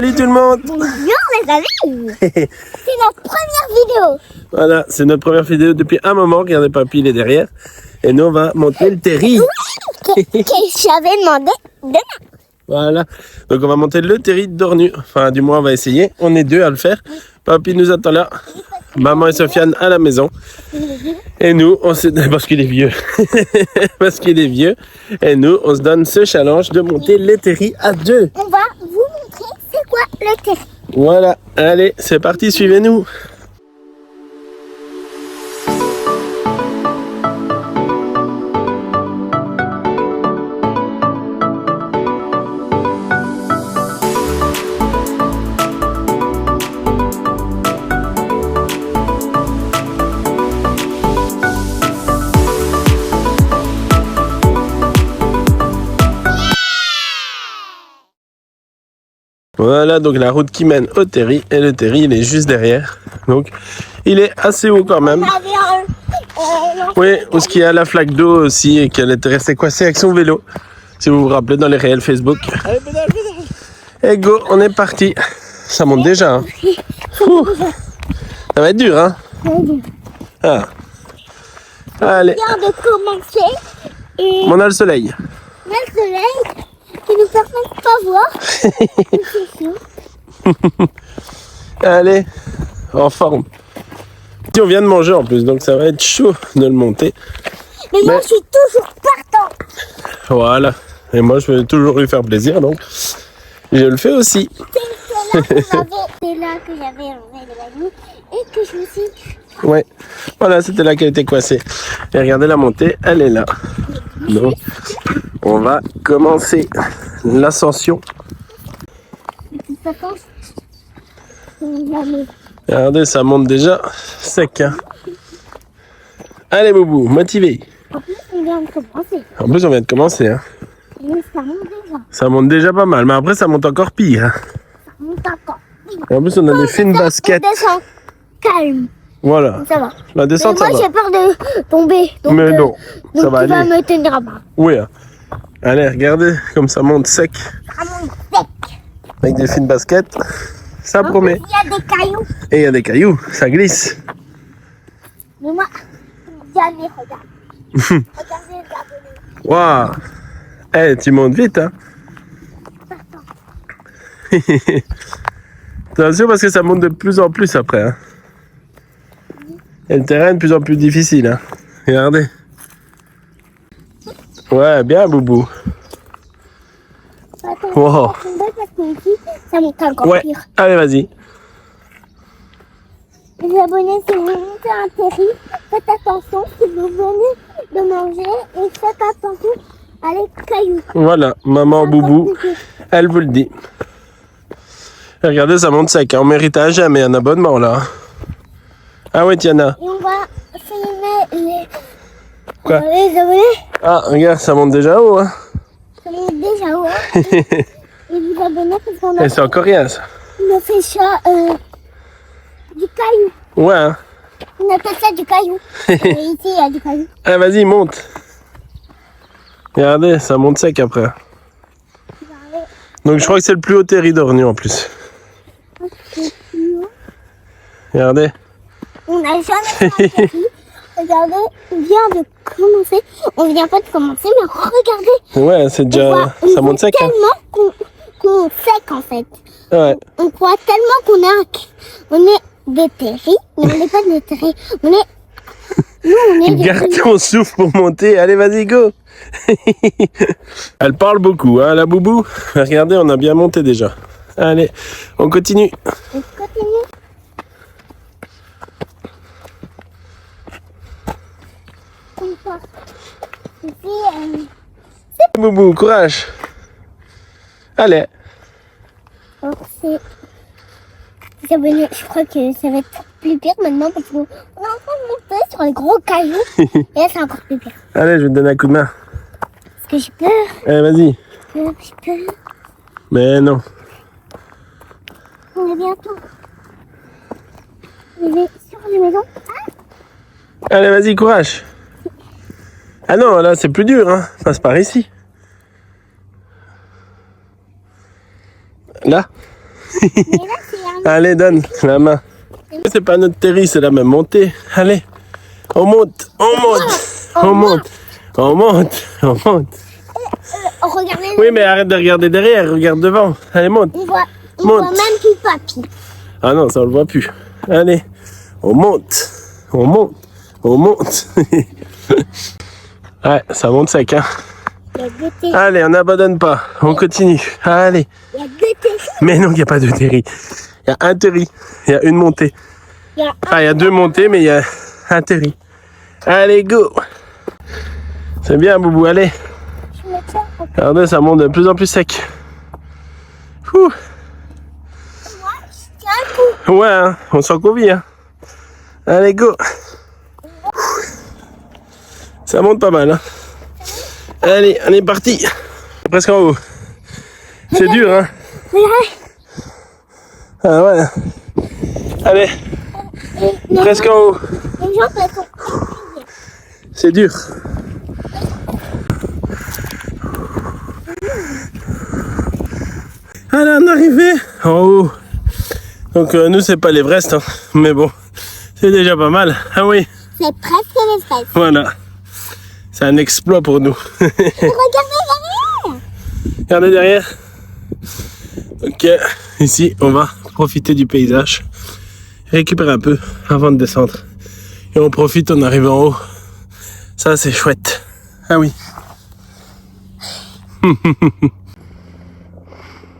Salut tout le monde. Bonjour les amis. C'est notre première vidéo. Voilà, c'est notre première vidéo depuis un moment. Regardez, papy, il est derrière. Et nous, on va monter le terri. Que j'avais demandé demain. Voilà. Donc, on va monter le terri de Dornu. Enfin, du moins, on va essayer. On est deux à le faire. Papy nous attend là. Maman et Sofiane à la maison. Et nous, on se... Parce qu'il est vieux. Parce qu'il est vieux. Et nous, on se donne ce challenge de monter le terri à deux. On va vous montrer c'est quoi le terri. Voilà. Allez, c'est parti, suivez-nous. Voilà, donc la route qui mène au terri, et le terri, il est juste derrière. Donc, il est assez haut quand même. Oui, où ce qu'il y a la flaque d'eau aussi, et qu'elle était restée coincée avec son vélo. Si vous vous rappelez dans les réels Facebook. Allez, pédale. Et go, on est parti. Ça monte déjà. Hein. Ça va être dur, hein. Ah. Allez. On vient de commencer. Et On a le soleil. on a le soleil qui nous permet de pas voir. Allez, en forme. On vient de manger en plus, donc ça va être chaud de le monter. Mais moi je suis toujours partant. Voilà. Et moi, je veux toujours lui faire plaisir, donc je le fais aussi. C'est là que j'avais enlevé de la nuit et que je me suis... Ouais. Voilà, c'était là qu'elle était coincée. Et regardez la montée, elle est là. Donc, on va commencer l'ascension. Regardez, ça monte déjà sec. Hein. Allez, Boubou, motivé. En plus, on vient de commencer. En plus, on vient de commencer. Hein. Mais ça monte déjà. Ça monte déjà pas mal, mais après, ça monte encore pire. Hein. Ça monte encore. Et en plus, on a des fines baskets. On descend calme. Voilà. Ça va. La descente, mais moi, ça j'ai peur de tomber. Donc, Mais non, ça donc va tu vas aller. me tenir à bas. Oui. Hein. Allez, regardez comme ça monte sec. Ça monte sec. Avec des fines baskets. Ça En promet. plus, il y a des cailloux. Et il y a des cailloux, ça glisse. Mais moi, jamais, regarde. Regardez, regardez. Waouh. Eh, tu montes vite, hein. Attention parce que ça monte de plus en plus après. Hein. Et le terrain est de plus en plus difficile. Hein. Regardez. Ouais, bien, Boubou. Attends, Wow. parce que ici, ça monte encore Ouais, pire. allez, vas-y. Les abonnés, si vous montez un terri, faites attention si vous venez de manger et faites attention à les cailloux. Voilà, maman Boubou, elle vous le dit. Et regardez, ça monte sec. Hein. On mérite à jamais un abonnement, là. Ah ouais, Tiana. Et on va filmer les... Quoi? Les abonnés. Ah, regarde, ça monte déjà haut. Hein. Ça monte déjà haut. Hein. Et vous abonnez parce qu'on a, Et c'est encore rien, ça. on a fait ça du caillou. Ouais, hein. On appelle ça du caillou. Et ici, il y a du caillou. Ah, vas-y, monte. Regardez, ça monte sec après. Donc je crois que c'est le plus haut terri d'Ornu en plus. Regardez. On n'a jamais fait un terri. Regardez, on vient de commencer. On vient pas de commencer, mais regardez. Ouais, c'est déjà... ça monte sec. Hein. Tellement qu'on sec en fait. Ouais. On croit tellement on est des terris, mais on n'est pas des terris. On est des Garde ton souffle pour monter. Allez, vas-y, go. Elle parle beaucoup, hein, la Boubou. Regardez, on a bien monté déjà. Allez, on continue. On continue. Comme ça. Et puis, Boubou, courage. Allez. alors, c'est... Les abonnés, je crois que ça va être plus pire maintenant parce qu'on est en train de monter sur les gros cailloux. Et là, c'est encore plus pire. Allez, je vais te donner un coup de main. Parce que j'ai peur. Allez, vas-y. J'ai peur. Mais non. On est bientôt. On est sur la maison. Allez, vas-y, courage. Ah non, là, c'est plus dur, hein. Passe par ici. Là. Mais là, c'est un... Allez, donne la main. C'est pas notre Terry, c'est la même montée. Allez, on monte, on monte, on monte, on monte, on monte. Regardez. Oui, mais arrête de regarder derrière, regarde devant. Allez, monte. On voit Monte. même plus papy. Ah non, ça on le voit plus. Allez, on monte, on monte, on monte. Ouais, ça monte sec, hein. Il y a deux Terry. Allez, on n'abandonne pas, on continue. Allez. Il y a deux Terry. Mais non, il n'y a pas de Terry. Il y a un Terry, il y a une montée. Il y a Ah, il y a deux montées, mais il y a un Terry. Allez, go. C'est bien, Boubou, allez. Je me tiens. Regardez, ça monte de plus en plus sec. Ouh. Moi, je tiens un coup. Ouais, hein, on s'en convie. Hein. Allez, go. Ça monte pas mal. Hein. Allez, on est parti. Presque en haut. C'est dur, hein. Ah ouais. Allez, presque en haut. Les jambes, elles sont... C'est dur. Allez, on est arrivé en haut. Donc nous, c'est pas l'Everest, hein. Mais bon, c'est déjà pas mal. Ah oui, C'est presque les fesses. voilà. C'est un exploit pour nous. Regardez derrière. Regardez derrière. Ok, ici, on va profiter du paysage. Récupérer un peu avant de descendre. Et on profite, on arrive en haut. Ça, c'est chouette. Ah oui.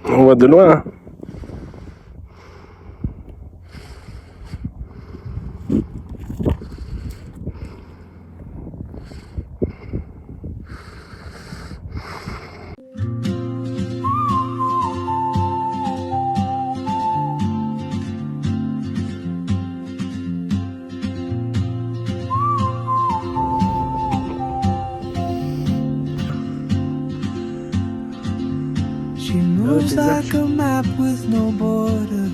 On voit de loin. Hein. She moves like a map with no borders,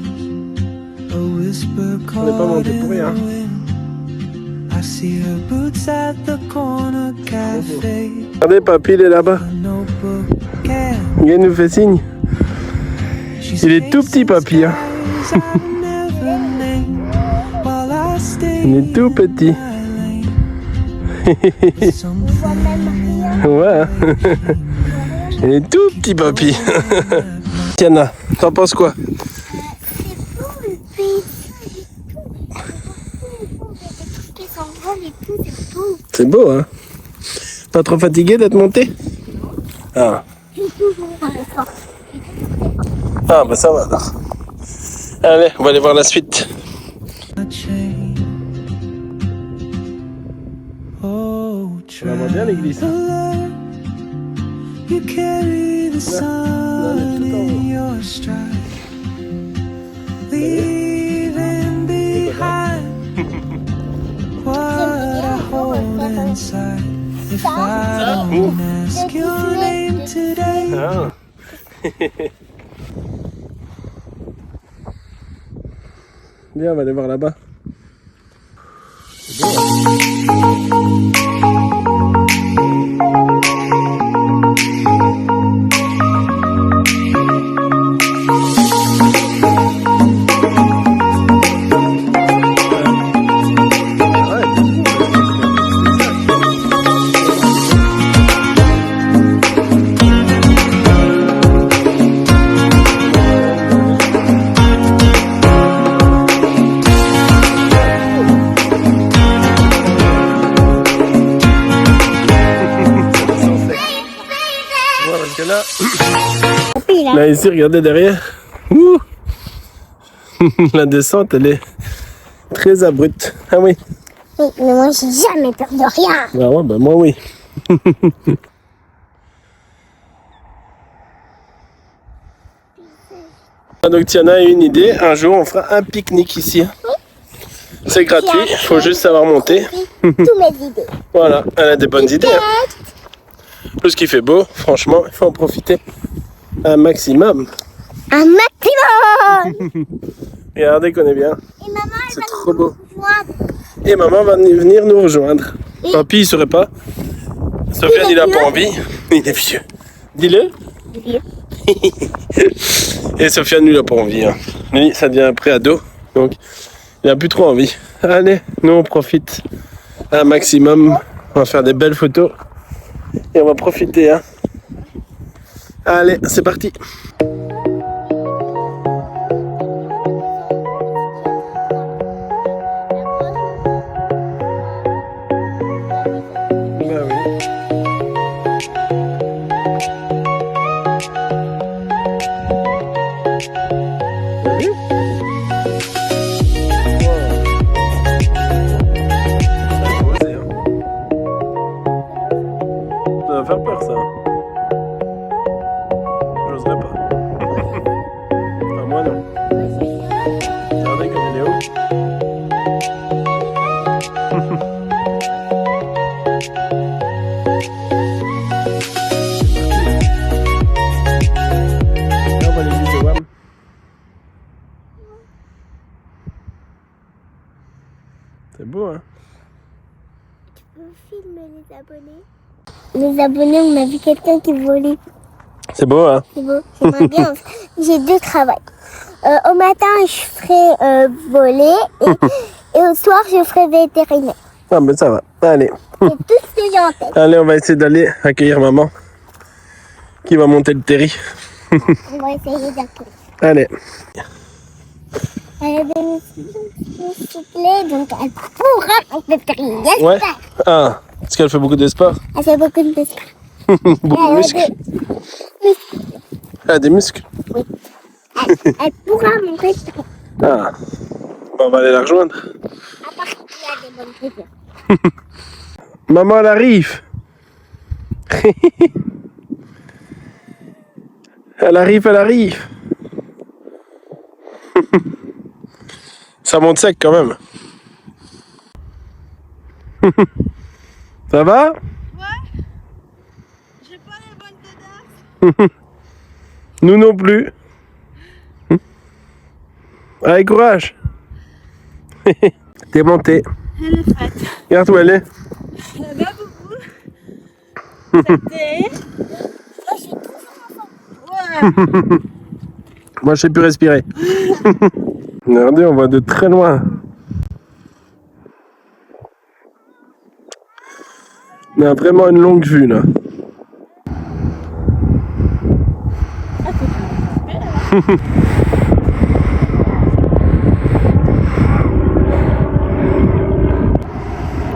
a whisper caught in the wind. I see her boots at the corner cafe, Regardez, papy, il est là-bas. a notebook can. Il nous fait signe. Il est tout petit, papy. Hein. Il est tout petit. Ouais. Hein. Il est tout petit, papy. Tiana, t'en penses quoi? C'est beau, hein? Pas trop fatigué d'être monté? Ah. Ah, bah ça va alors. Allez, on va aller voir la suite. On voit bien l'église. You carry the sun in your stride, leaving behind what I hold inside. If I don't ask your name today, Ah. Bien, on va aller voir là-bas. Là, ici, regardez derrière. Ouh. La descente, elle est très abrupte. Ah oui. Oui, mais moi, j'ai jamais peur de rien. Bah ouais, bah moi oui. Donc Tiana a une idée. Un jour, on fera un pique-nique ici. C'est gratuit. Il faut juste savoir monter. Toutes mes idées. Voilà, elle a des bonnes idées. Hein. Plus qu'il fait beau, franchement, il faut en profiter un maximum. Un maximum. Regardez qu'on est bien. Et maman, elle C'est va trop beau. nous rejoindre. Et maman va venir nous rejoindre. Papy, il serait pas. Sofiane, il a pas envie. Il est vieux. Dis-le. Et Sofiane, lui, il a pas envie. Hein. Lui, ça devient un pré-ado. Donc, il a plus trop envie. Allez, nous, on profite un maximum. On va faire des belles photos. Et on va profiter. Hein. Allez, c'est parti. Ça va faire peur ça. J'oserais pas. Enfin, moi non. Regardez comme il est haut. Là, on va l'église de Wam. C'est beau, hein? Tu peux filmer les abonnés? Les abonnés, on a vu quelqu'un qui volait. C'est beau, hein? C'est beau, j'aimerais bien. J'ai deux travails. Au matin, je ferai voler et au soir, je ferai vétérinaire. Ah ben ça va, allez. C'est tout ce que j'ai en tête. Allez, on va essayer d'aller accueillir maman qui va monter le terri. On va essayer d'accueillir. Allez. Elle a des musclés, donc elle pourra monter le terri. Ouais. Ah, parce qu'elle fait beaucoup de sport. Elle fait beaucoup de sport. Beaucoup de muscles. Elle a des muscles. Elle pourra monter le terri. Ah. Bon, on va aller la rejoindre. À part qu'il y a des bonnes choses. Maman, elle arrive. Elle arrive, elle arrive. Ça monte sec quand même. Ça va? J'ai pas les bonnes têtes. Nous non plus. Allez, courage. T'es montée. Elle est faite. Regarde où elle est. Ça va beaucoup. C'était. Ouais. Moi, je sais plus respirer. Regardez, on voit de très loin. On a vraiment une longue vue là.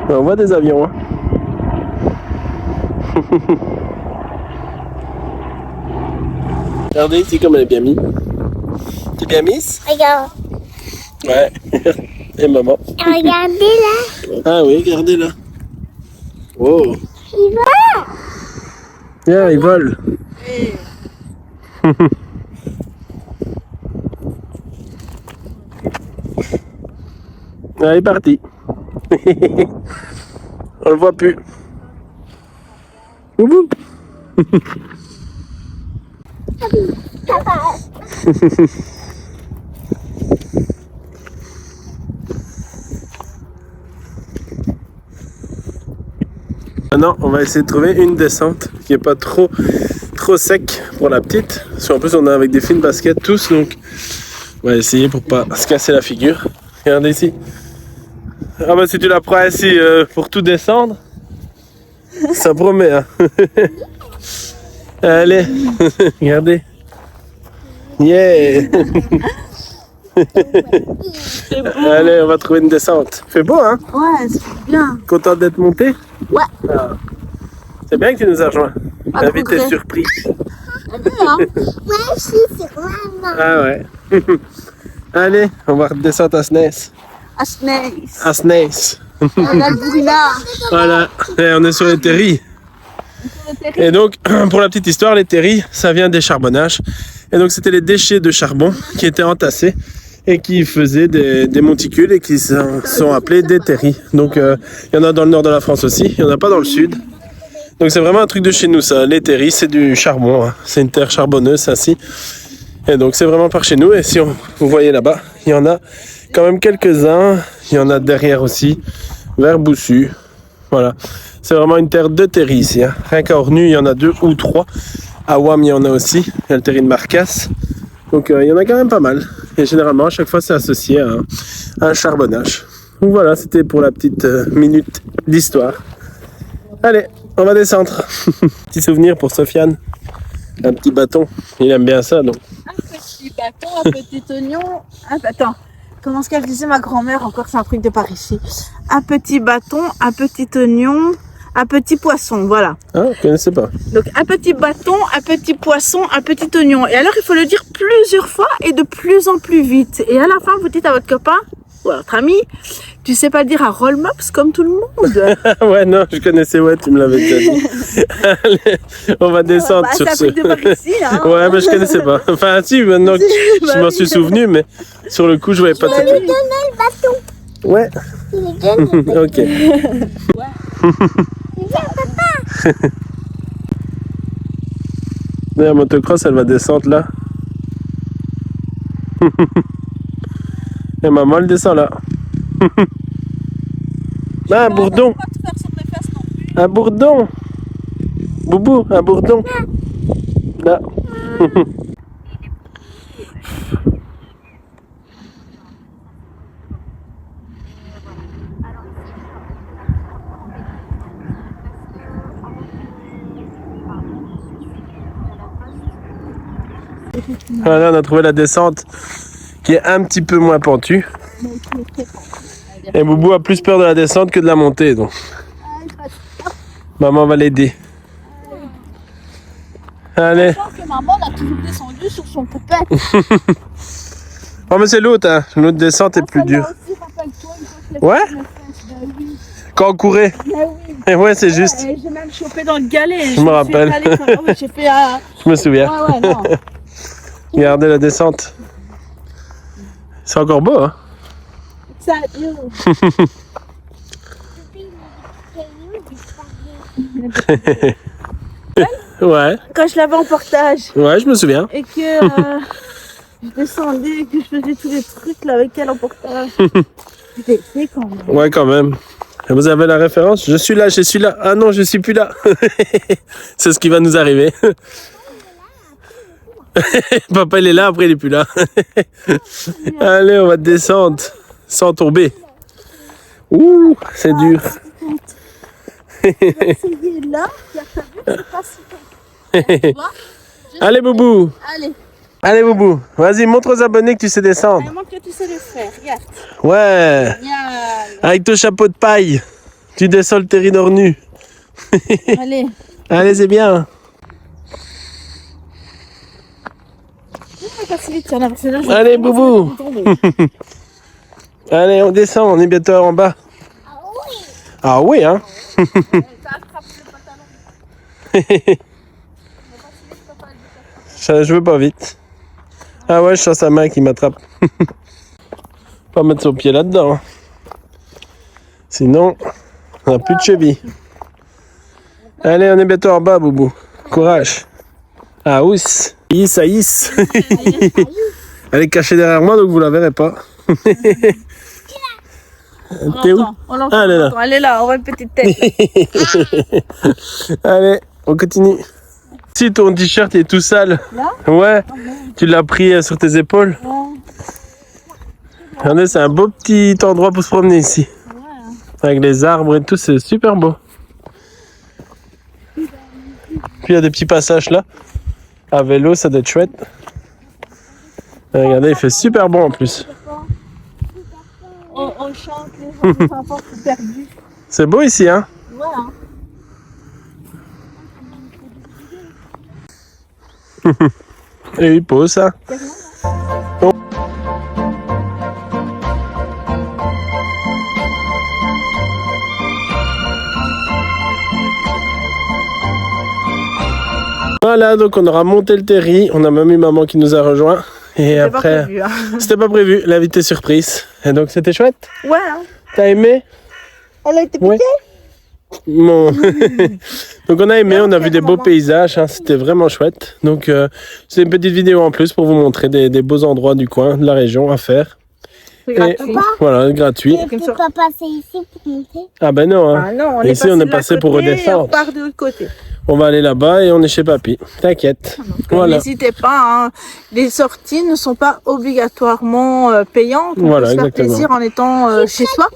On voit des avions. Hein. Regardez ici comme elle est bien mise. T'es bien mise? Regarde. Ouais. Et maman. Regardez là. Ah oui, regardez là. Oh. Il va. Viens, il vole. Ah, il est parti. On le voit plus. Boubou. Maintenant, on va essayer de trouver une descente qui n'est pas trop sec pour la petite. Parce qu'en plus, on est avec des fines baskets tous, donc on va essayer pour pas se casser la figure. Regardez ici. Ah bah si tu la prends ici pour tout descendre, ça promet. Hein. Allez, regardez. Yeah. Allez, on va trouver une descente. Fait beau, hein? Ouais, c'est bien. Content d'être monté? Ouais. Ah. C'est bien que tu nous as rejoints. Pas La de vie t'es regret. surpris. T'as vu, hein? Moi aussi, c'est vraiment. Ah ouais. Allez, on va redescendre à Snez. À Snace. À Snez. On a le Bruna. Voilà. Et on est sur les terris. Et donc, pour la petite histoire, les terris, ça vient des charbonnages. Et donc, c'était les déchets de charbon qui étaient entassés et qui faisaient des monticules et qui sont appelés des terris. Donc, il y en a dans le nord de la France aussi, il n'y en a pas dans le sud. Donc, c'est vraiment un truc de chez nous, ça. Les terris, c'est du charbon. Hein. C'est une terre charbonneuse, ainsi. Et donc, c'est vraiment par chez nous. Et si vous voyez là-bas, il y en a quand même quelques-uns. Il y en a derrière aussi, vers Boussu. Voilà. C'est vraiment une terre de terris ici. Hein. Rien qu'à Ornu, il y en a 2 ou 3. À Wam, il y en a aussi. Il y a le terri de Marcasse. Donc il y en a quand même pas mal. Et généralement, à chaque fois, c'est associé à un charbonnage. Donc voilà, c'était pour la petite minute d'histoire. Allez, on va descendre. Petit souvenir pour Sofiane. Un petit bâton. Il aime bien ça, donc. Un petit bâton, un petit oignon. Attends, comment est-ce qu'elle disait ma grand-mère? Encore, c'est un truc de par ici. Un petit bâton, un petit oignon, un petit poisson, voilà. Ah, je ne connaissais pas. Donc un petit bâton, un petit poisson, un petit oignon. Et alors, il faut le dire plusieurs fois et de plus en plus vite. Et à la fin, vous dites à votre copain ou à votre ami, tu sais pas le dire à roll-mops comme tout le monde. Ouais, non, je connaissais, ouais, tu me l'avais déjà dit. Allez, on va descendre Bah, sur c'est un ce. truc de par ici, hein. Ouais, mais je connaissais pas. Enfin, si, maintenant que je m'en suis souvenu, mais sur le coup, je voyais pas Je tout. lui donne le bâton. Ouais, Je lui donne le bâton. ok. Viens, papa. La motocross, elle va descendre là. Et maman, elle descend là. Ah, un bourdon. Pas te faire sur mes fesses non plus. Un bourdon. Boubou, un bourdon. Là. Voilà, on a trouvé la descente qui est un petit peu moins pentue. Et Boubou a plus peur de la descente que de la montée, donc maman va l'aider. Allez. Je pense que maman a toujours descendu sur son poupette. Oh mais c'est l'autre, hein. L'autre descente est plus dure. Aussi, rappelle-toi, une fois que Ouais. les fesses, ben oui. Quand on courait. Ben oui. Et ouais, c'est juste. Ouais, j'ai même chopé dans le galet. Je me rappelle. Oui, j'ai fait un... Je me souviens. Ouais, non. Regardez la descente. C'est encore beau, hein. Ça, yo. Ouais. Quand je l'avais en portage Ouais, je me souviens. et que je descendais et que je faisais tous les trucs là avec elle en portage. C'était fait quand même. Ouais, quand même. Et vous avez la référence? Je suis là, je suis là. Ah non, je suis plus là. C'est ce qui va nous arriver. Papa, il est là, après, il est plus là. Allez, on va descendre sans tomber. Ouh, c'est dur. Essayer là, tu as vu, c'est pas si tu vois. Allez, Boubou. Allez, Allez, Boubou. Vas-y, montre aux abonnés que tu sais descendre. vraiment que tu sais le faire, regarde. Ouais. Génial. Avec ton chapeau de paille. Tu descends le terri nu. Allez. Allez, c'est bien. Pas si vite, tiens, là, parce que là, je- Allez, Boubou. Allez, on descend, on est bientôt en bas. Ah oui, hein. Ça attrape le pantalon. Je veux pas vite. Ah ouais, je sens sa main qui m'attrape. Pas mettre son pied là-dedans. Hein. Sinon, on n'a plus de cheville. Allez, on est bientôt en bas, Boubou. Courage. Ah oui. Yes, yes. Elle est cachée derrière moi, donc vous la verrez pas. T'es où? On l'entend, Ah, elle est là. elle est là, on voit une petite tête. Allez, on continue. Si ton t-shirt est tout sale. Là? Ouais. Tu l'as pris sur tes épaules. Regardez, c'est un beau petit endroit pour se promener ici. Avec les arbres et tout, c'est super beau. Puis il y a des petits passages là. À vélo, ça doit être chouette. Et regardez, il fait super bon en plus. On chante, les gens sont un peu perdus. C'est beau ici, hein? Voilà. Et il pose ça. Voilà, donc on aura monté le terri. On a même eu maman qui nous a rejoint. Et après, Pas prévu, hein. c'était pas prévu, l'invité surprise. Et donc c'était chouette. Ouais, hein. T'as aimé? Elle a été piquée. Ouais. Bon. Donc on a aimé, on a vu des beaux paysages, hein, c'était vraiment chouette. Donc c'est une petite vidéo en plus pour vous montrer des beaux endroits du coin, de la région à faire. C'est Et gratuit. voilà, gratuit. Tu peux pas passer ici pour monter. Ah ben non, hein. Ah non, Ici, on est de passé l'autre pour côté et redescendre. On part de l'autre côté. On va aller là-bas et on est chez papy. T'inquiète. Voilà. N'hésitez pas, hein. Les sorties ne sont pas obligatoirement payantes. On Voilà, peut se faire exactement. plaisir en étant chez soi,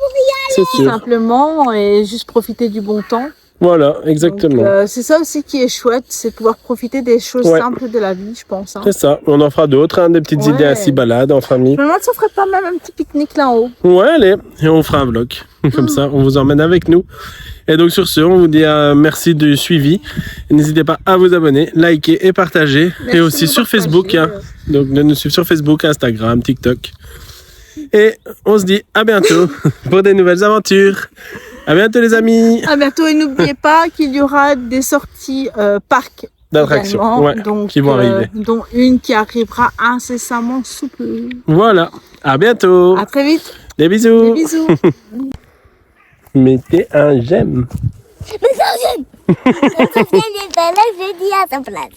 C'est tout sûr. simplement, et juste profiter du bon temps. Voilà, exactement. Donc, c'est ça aussi qui est chouette, c'est pouvoir profiter des choses Ouais. simples de la vie, je pense. Hein. C'est ça. On en fera d'autres, hein, des petites Ouais. idées ainsi balades en famille. Je me demande si on ferait pas même un petit pique-nique là-haut. Ouais, allez. Et on fera un vlog. Comme ça, on vous emmène avec nous. Et donc sur ce, on vous dit merci du suivi. N'hésitez pas à vous abonner, liker et partager. Merci et aussi de sur partager. Facebook. Hein. Donc de nous suivre sur Facebook, Instagram, TikTok. Et on se dit à bientôt pour des nouvelles aventures. À bientôt les amis. À bientôt et n'oubliez pas qu'il y aura des sorties parcs D'attractions, également, ouais, donc, qui vont arriver. dont une qui arrivera incessamment sous peu. Voilà. À bientôt. À très vite. Des bisous. Des bisous. Mettez un j'aime. Mais ça, j'aime. Quand Sofiane est pas là, je dis à sa place.